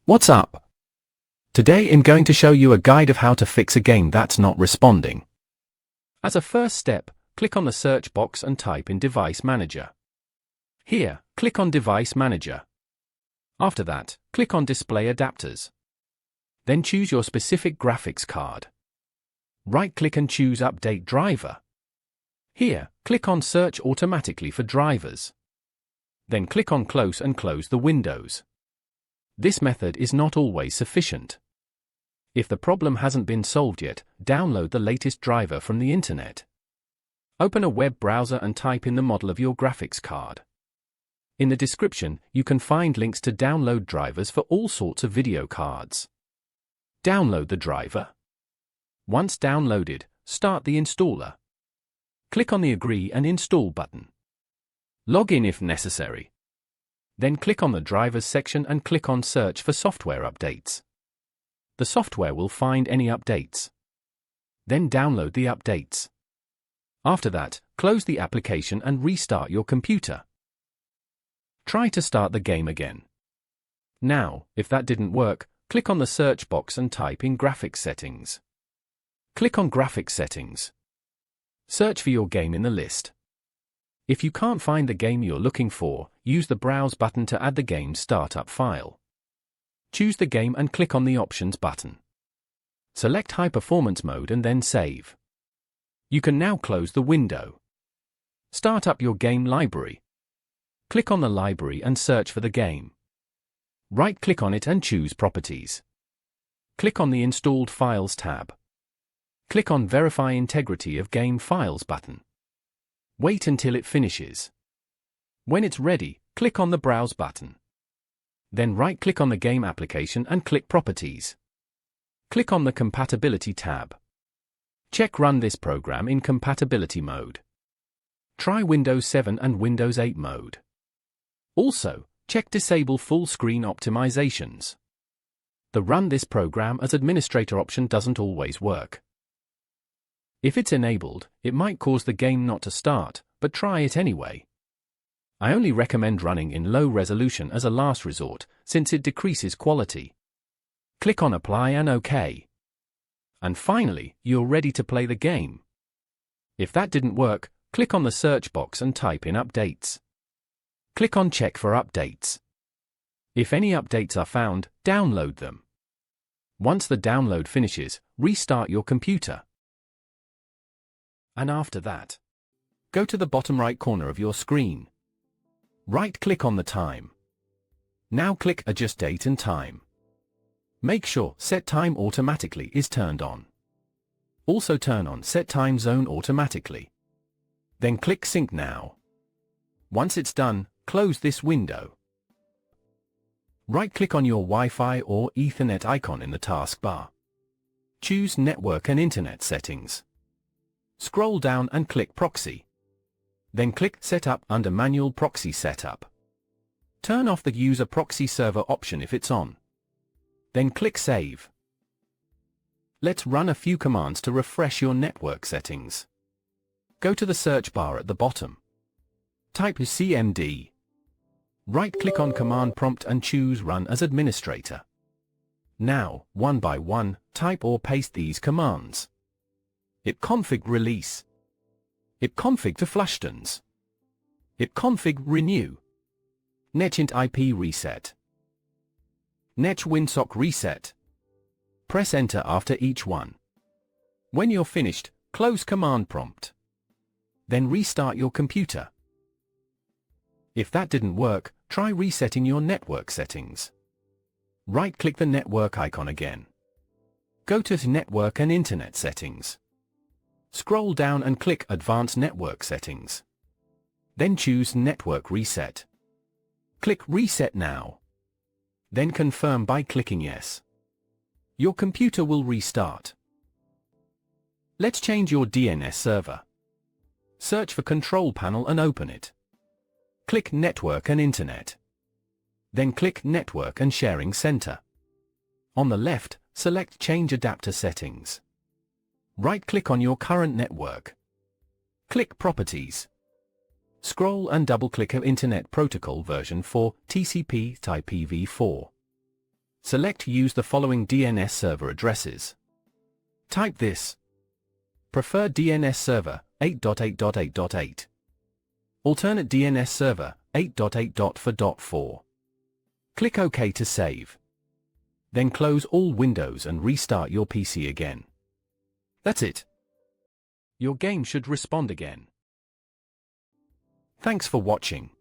What's up? Today I'm going to show you a guide of how to fix a game that's not responding. As a first step, click on the search box and type in Device Manager. Here, click on Device Manager. After that, click on Display Adapters. Then choose your specific graphics card. Right-click and choose Update Driver. Here, click on Search automatically for drivers. Then click on Close and close the windows. This method is not always sufficient. If the problem hasn't been solved yet, download the latest driver from the internet. Open a web browser and type in the model of your graphics card. In the description, you can find links to download drivers for all sorts of video cards. Download the driver. Once downloaded, start the installer. Click on the Agree and Install button. Log in if necessary. Then click on the Drivers section and click on Search for software updates. The software will find any updates. Then download the updates. After that, close the application and restart your computer. Try to start the game again. Now, if that didn't work, click on the search box and type in Graphics Settings. Click on Graphics Settings. Search for your game in the list. If you can't find the game you're looking for, use the Browse button to add the game's startup file. Choose the game and click on the Options button. Select High Performance Mode and then Save. You can now close the window. Start up your game library. Click on the library and search for the game. Right-click on it and choose Properties. Click on the Installed Files tab. Click on Verify Integrity of Game Files button. Wait until it finishes. When it's ready, click on the Browse button. Then right-click on the game application and click Properties. Click on the Compatibility tab. Check Run this program in compatibility mode. Try Windows 7 and Windows 8 mode. Also, check Disable Full Screen Optimizations. The Run this program as administrator option doesn't always work. If it's enabled, it might cause the game not to start, but try it anyway. I only recommend running in low resolution as a last resort, since it decreases quality. Click on Apply and OK. And finally, you're ready to play the game. If that didn't work, click on the search box and type in Updates. Click on Check for updates. If any updates are found, download them. Once the download finishes, restart your computer. And after that, go to the bottom right corner of your screen. Right-click on the time. Now click Adjust Date and Time. Make sure Set Time Automatically is turned on. Also turn on Set Time Zone Automatically. Then click Sync Now. Once it's done, close this window. Right-click on your Wi-Fi or Ethernet icon in the taskbar. Choose Network and Internet Settings. Scroll down and click Proxy. Then click Setup under Manual Proxy Setup. Turn off the User Proxy Server option if it's on. Then click Save. Let's run a few commands to refresh your network settings. Go to the search bar at the bottom. Type CMD. Right-click on Command Prompt and choose Run as Administrator. Now, one by one, type or paste these commands. ipconfig release, ipconfig to flushdowns, ipconfig renew, netint IP reset, netch winsock reset. Press Enter after each one. When you're finished, close Command Prompt. Then restart your computer. If that didn't work, try resetting your network settings. Right-click the network icon again. Go to Network and Internet Settings. Scroll down and click Advanced Network Settings. Then choose Network Reset. Click Reset Now. Then confirm by clicking Yes. Your computer will restart. Let's change your DNS server. Search for Control Panel and open it. Click Network and Internet. Then click Network and Sharing Center. On the left, select Change Adapter Settings. Right-click on your current network. Click Properties. Scroll and double-click Internet Protocol version 4, TCP/IPv4. Select Use the following DNS server addresses. Type this. Preferred DNS server 8.8.8.8. Alternate DNS server 8.8.4.4. Click OK to save. Then close all windows and restart your PC again. That's it. Your game should respond again. Thanks for watching.